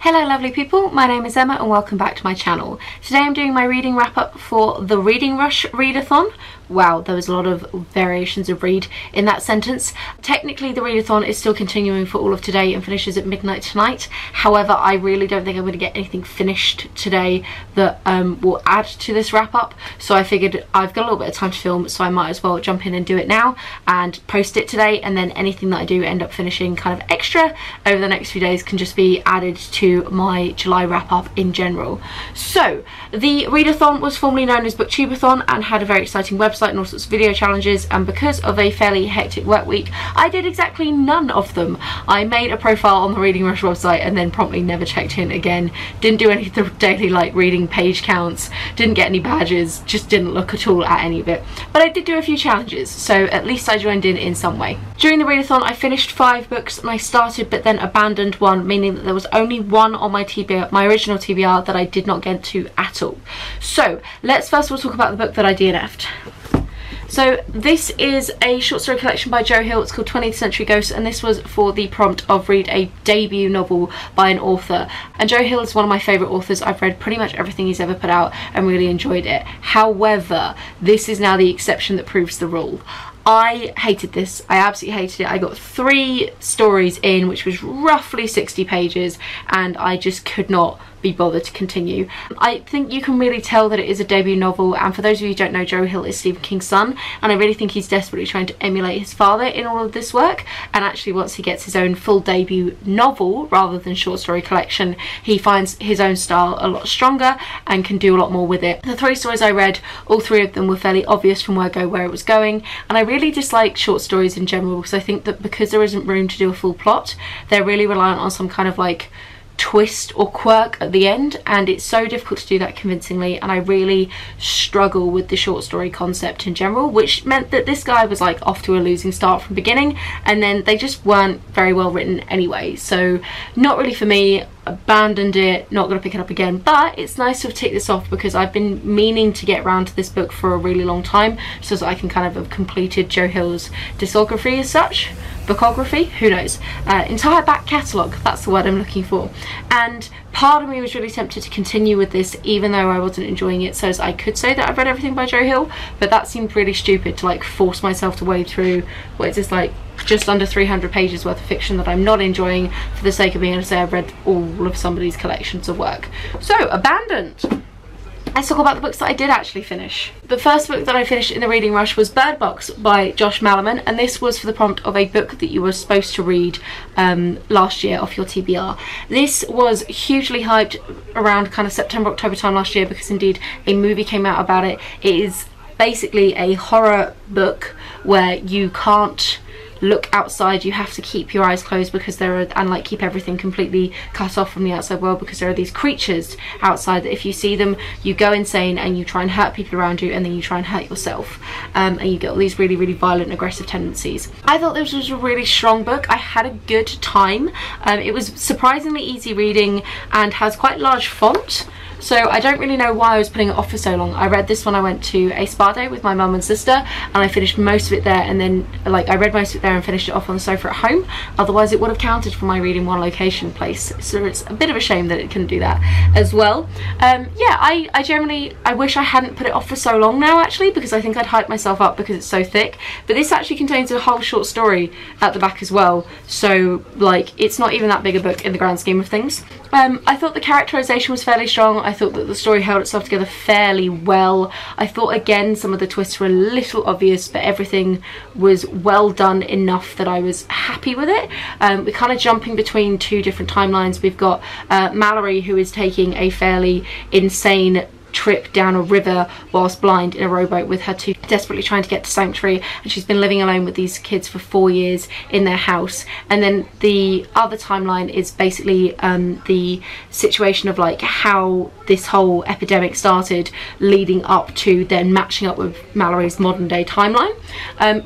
Hello lovely people, my name is Emma and welcome back to my channel. Today I'm doing my reading wrap up for the Reading Rush readathon. Wow, there was a lot of variations of read in that sentence. Technically the readathon is still continuing for all of today and finishes at midnight tonight. However, I really don't think I'm going to get anything finished today that will add to this wrap up. So I figured I've got a little bit of time to film, so I might as well jump in and do it now and post it today, and then anything that I do end up finishing kind of extra over the next few days can just be added to my July wrap up in general. So the readathon was formerly known as Booktubeathon and had a very exciting website and all sorts of video challenges, and because of a fairly hectic work week I did exactly none of them. I made a profile on the Reading Rush website and then promptly never checked in again. Didn't do any of the daily like reading page counts, didn't get any badges, just didn't look at all at any of it. But I did do a few challenges, so at least I joined in some way. During the readathon I finished 5 books and I started but then abandoned one, meaning that there was only one on my TBR, my original TBR, that I did not get to at all. So let's first of all talk about the book that I DNF'd. So this is a short story collection by Joe Hill. It's called 20th Century Ghosts, and this was for the prompt of read a debut novel by an author. And Joe Hill is one of my favourite authors. I've read pretty much everything he's ever put out and really enjoyed it. However, this is now the exception that proves the rule. I hated this. I absolutely hated it. I got 3 stories in, which was roughly 60 pages, and I just could not be bothered to continue. I think you can really tell that it is a debut novel, and for those of you who don't know, Joe Hill is Stephen King's son, and I really think he's desperately trying to emulate his father in all of this work. And actually once he gets his own full debut novel rather than short story collection, he finds his own style a lot stronger and can do a lot more with it. The 3 stories I read, all 3 of them were fairly obvious from where it was going, and I really dislike short stories in general because I think that because there isn't room to do a full plot, they're really reliant on some kind of like twist or quirk at the end, and it's so difficult to do that convincingly. And I really struggle with the short story concept in general, which meant that this guy was like off to a losing start from beginning, and then they just weren't very well written anyway, so not really for me. Abandoned it, not gonna pick it up again. But it's nice to have ticked this off because I've been meaning to get around to this book for a really long time, so that I can kind of have completed Joe Hill's discography as such. Bookography, who knows, entire back catalogue, that's the word I'm looking for. And part of me was really tempted to continue with this even though I wasn't enjoying it, so as I could say that I've read everything by Joe Hill, but that seemed really stupid to like force myself to wade through what is this, like just under 300 pages worth of fiction that I'm not enjoying for the sake of being able to say I've read all of somebody's collections of work. So abandoned. Let's talk about the books that I did actually finish. The first book that I finished in the Reading Rush was Bird Box by Josh Malerman, and this was for the prompt of a book that you were supposed to read last year off your TBR. This was hugely hyped around kind of September, October time last year because indeed a movie came out about it. It is basically a horror book where you can't look outside, you have to keep your eyes closed because there are, and like keep everything completely cut off from the outside world because there are these creatures outside that if you see them you go insane and you try and hurt people around you, and then you try and hurt yourself, and you get all these really violent and aggressive tendencies. I thought this was a really strong book. I had a good time. It was surprisingly easy reading and has quite large font, so I don't really know why I was putting it off for so long. I read this when I went to a spa day with my mum and sister, and I finished most of it there, and then like I read most of it there and finished it off on the sofa at home. Otherwise it would have counted for my reading one location place, so it's a bit of a shame that it couldn't do that as well. Yeah, I wish I hadn't put it off for so long now actually, because I think I'd hype myself up because it's so thick, but this actually contains a whole short story at the back as well, so like it's not even that big a book in the grand scheme of things. I thought the characterization was fairly strong. I thought that the story held itself together fairly well. I thought again some of the twists were a little obvious, but everything was well done enough that I was happy with it. We're kind of jumping between 2 different timelines. We've got Mallory, who is taking a fairly insane trip down a river whilst blind in a rowboat with her 2, desperately trying to get to Sanctuary, and she's been living alone with these kids for 4 years in their house. And then the other timeline is basically the situation of like how this whole epidemic started leading up to then matching up with Mallory's modern day timeline.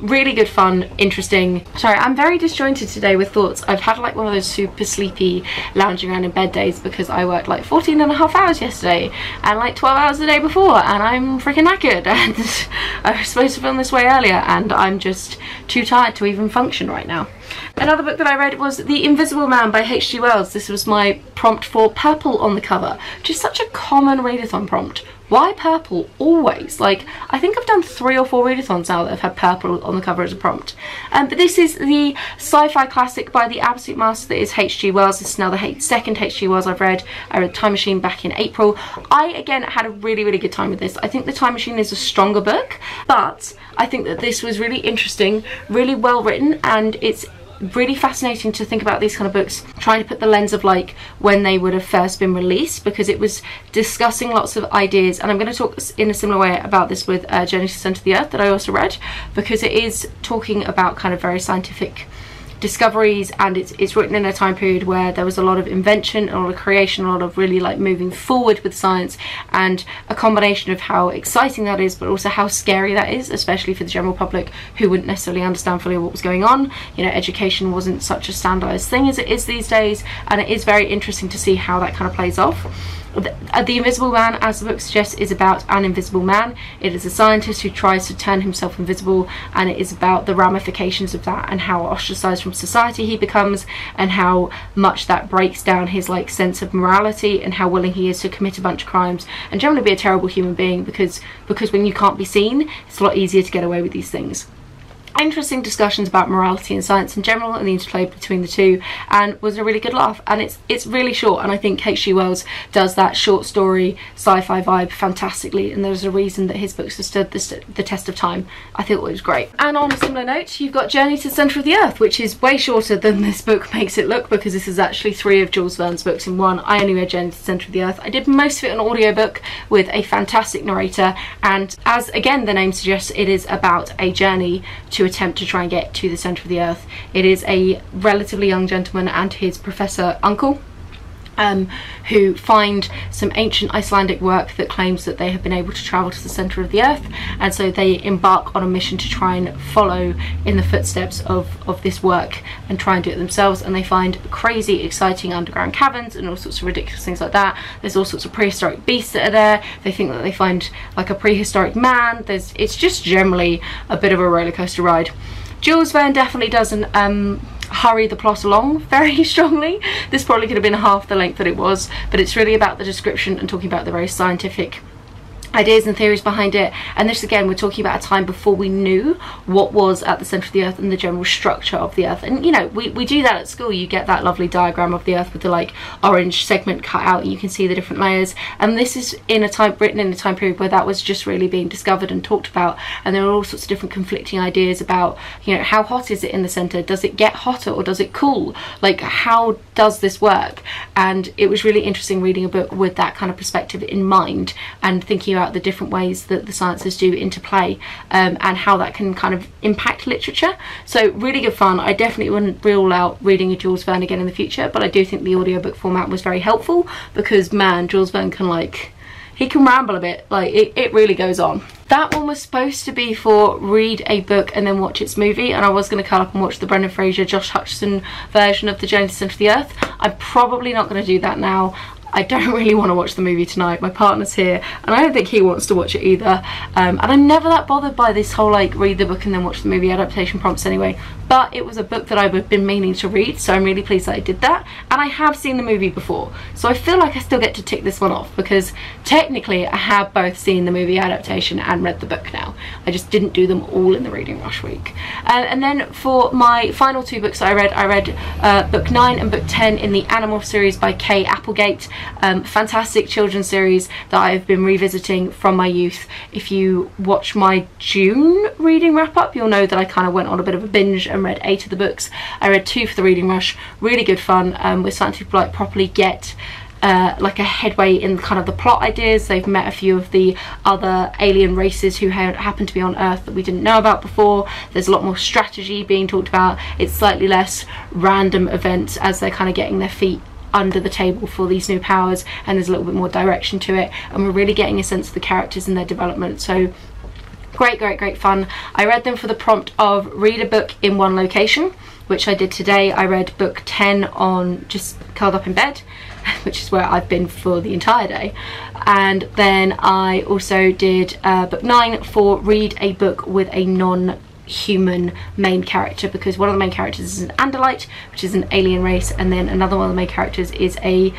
Really good fun, interesting. Sorry, I'm very disjointed today with thoughts. I've had like one of those super sleepy lounging around in bed days because I worked like 14.5 hours yesterday and like 12 hours the day before, and I'm freaking knackered, and I was supposed to film this way earlier and I'm just too tired to even function right now. Another book that I read was The Invisible Man by H.G. Wells. This was my prompt for purple on the cover, which is such a common readathon prompt. Why purple always? Like, I think I've done 3 or 4 readathons now that have had purple on the cover as a prompt. But this is the sci-fi classic by the absolute master that is H.G. Wells. This is now the second H.G. Wells I've read. I read Time Machine back in April. I, again, had a really, really good time with this. I think the Time Machine is a stronger book, but I think that this was really interesting, really well written, and it's really fascinating to think about these kind of books, trying to put the lens of like when they would have first been released, because it was discussing lots of ideas. And I'm going to talk in a similar way about this with Journey to the Centre of the Earth that I also read, because it is talking about kind of very scientific discoveries, and it's written in a time period where there was a lot of invention, a lot of creation, a lot of really like moving forward with science, and a combination of how exciting that is but also how scary that is, especially for the general public who wouldn't necessarily understand fully what was going on. You know, education wasn't such a standardized thing as it is these days, and it is very interesting to see how that kind of plays off. The Invisible Man, as the book suggests, is about an invisible man. It is a scientist who tries to turn himself invisible, and it is about the ramifications of that and how ostracized from society he becomes, and how much that breaks down his like sense of morality, and how willing he is to commit a bunch of crimes and generally be a terrible human being, because when you can't be seen, it's a lot easier to get away with these things. Interesting discussions about morality and science in general and the interplay between the two, and was a really good laugh. And it's really short, and I think H.G. Wells does that short story sci-fi vibe fantastically, and there's a reason that his books have stood the test of time. I thought it was great. And on a similar note, you've got Journey to the Centre of the Earth, which is way shorter than this book makes it look, because this is actually 3 of Jules Verne's books in one. I only read Journey to the Centre of the Earth. I did most of it on audiobook with a fantastic narrator, and as again the name suggests, it is about a journey to attempt to try and get to the centre of the earth. It is a relatively young gentleman and his professor uncle who find some ancient Icelandic work that claims that they have been able to travel to the centre of the earth, and so they embark on a mission to try and follow in the footsteps of this work and try and do it themselves. And they find crazy exciting underground caverns and all sorts of ridiculous things like that. There's all sorts of prehistoric beasts that are there. They think that they find like a prehistoric man. It's just generally a bit of a roller coaster ride. Jules Verne definitely doesn't hurry the plot along very strongly. This probably could have been half the length that it was, but it's really about the description and talking about the very scientific ideas and theories behind it. And this, again, we're talking about a time before we knew what was at the centre of the earth and the general structure of the earth. And you know, we do that at school. You get that lovely diagram of the earth with the like orange segment cut out, and you can see the different layers. And this is written in a time period where that was just really being discovered and talked about, and there are all sorts of different conflicting ideas about, you know, how hot is it in the centre? Does it get hotter or does it cool? Like, how does this work? And it was really interesting reading a book with that kind of perspective in mind, and thinking about the different ways that the sciences do interplay, and how that can kind of impact literature. So really good fun. I definitely wouldn't rule out reading a Jules Verne again in the future, but I do think the audiobook format was very helpful, because man, Jules Verne can he can ramble a bit. Like, it really goes on. That one was supposed to be for read a book and then watch its movie, and I was going to cut up and watch the Brendan Fraser, Josh Hutcherson version of The Journey to the Centre of the Earth. I'm probably not going to do that now. I don't really want to watch the movie tonight. My partner's here and I don't think he wants to watch it either, and I'm never that bothered by this whole like read the book and then watch the movie adaptation prompts anyway. But it was a book that I've been meaning to read, so I'm really pleased that I did that. And I have seen the movie before, so I feel like I still get to tick this one off, because technically I have both seen the movie adaptation and read the book now. I just didn't do them all in the reading rush week. And then for my final 2 books I read book 9 and book 10 in the Animal series by Kay Applegate. Fantastic children's series that I've been revisiting from my youth. If you watch my June reading wrap up, you'll know that I kind of went on a bit of a binge and read 8 of the books. I read 2 for the reading rush. Really good fun. We're starting to like properly get like a headway in kind of the plot ideas. They've met a few of the other alien races who happen to be on Earth that we didn't know about before. There's a lot more strategy being talked about. It's slightly less random events as they're kind of getting their feet under the table for these new powers, and there's a little bit more direction to it, and we're really getting a sense of the characters and their development. So great fun. I read them for the prompt of read a book in one location, which I did today. I read book 10 on just curled up in bed, which is where I've been for the entire day. And then I also did book 9 for read a book with a non human main character, because one of the main characters is an Andalite, which is an alien race, and then another one of the main characters is a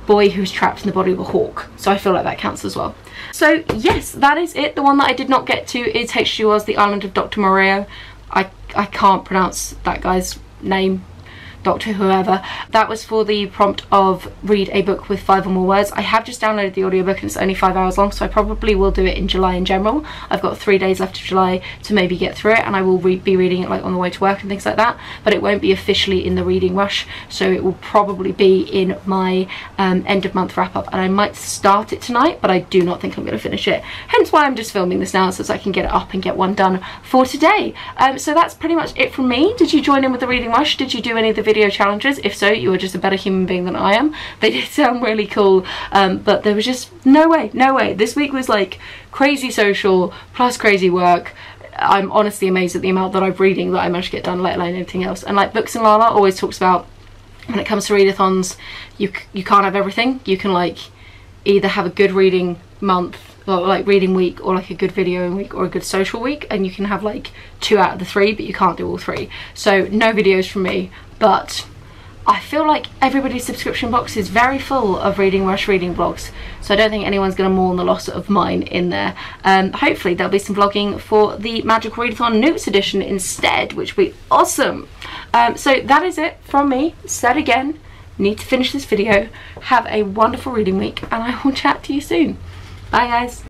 boy who's trapped in the body of a hawk, so I feel like that counts as well. So yes, that is it. The one that I did not get to is HG The Island of Dr. Moreau. I can't pronounce that guy's name, Doctor whoever. That was for the prompt of read a book with 5 or more words. I have just downloaded the audiobook and it's only 5 hours long, so I probably will do it in July in general. I've got 3 days left of July to maybe get through it, and I will be reading it like on the way to work and things like that, but it won't be officially in the reading rush, so it will probably be in my end of month wrap up, and I might start it tonight, but I do not think I'm going to finish it, hence why I'm just filming this now so that I can get it up and get one done for today. So that's pretty much it from me. Did you join in with the reading rush? Did you do any of the video challenges? If so, you are just a better human being than I am. They did sound really cool, but there was just no way. This week was like crazy social plus crazy work. I'm honestly amazed at the amount that I'm reading that I managed to get done, let alone anything else. And like Books and Lala always talks about, when it comes to readathons, you can't have everything. You can like either have a good reading month, or like reading week, or like a good videoing week, or a good social week, and you can have like 2 out of the 3, but you can't do all 3. So no videos from me, but I feel like everybody's subscription box is very full of reading rush reading vlogs, so I don't think anyone's going to mourn the loss of mine in there. Hopefully there'll be some vlogging for the Magical Readathon Notes edition instead, which will be awesome. So that is it from me. Said again, need to finish this video. Have a wonderful reading week, and I will chat to you soon. Bye guys.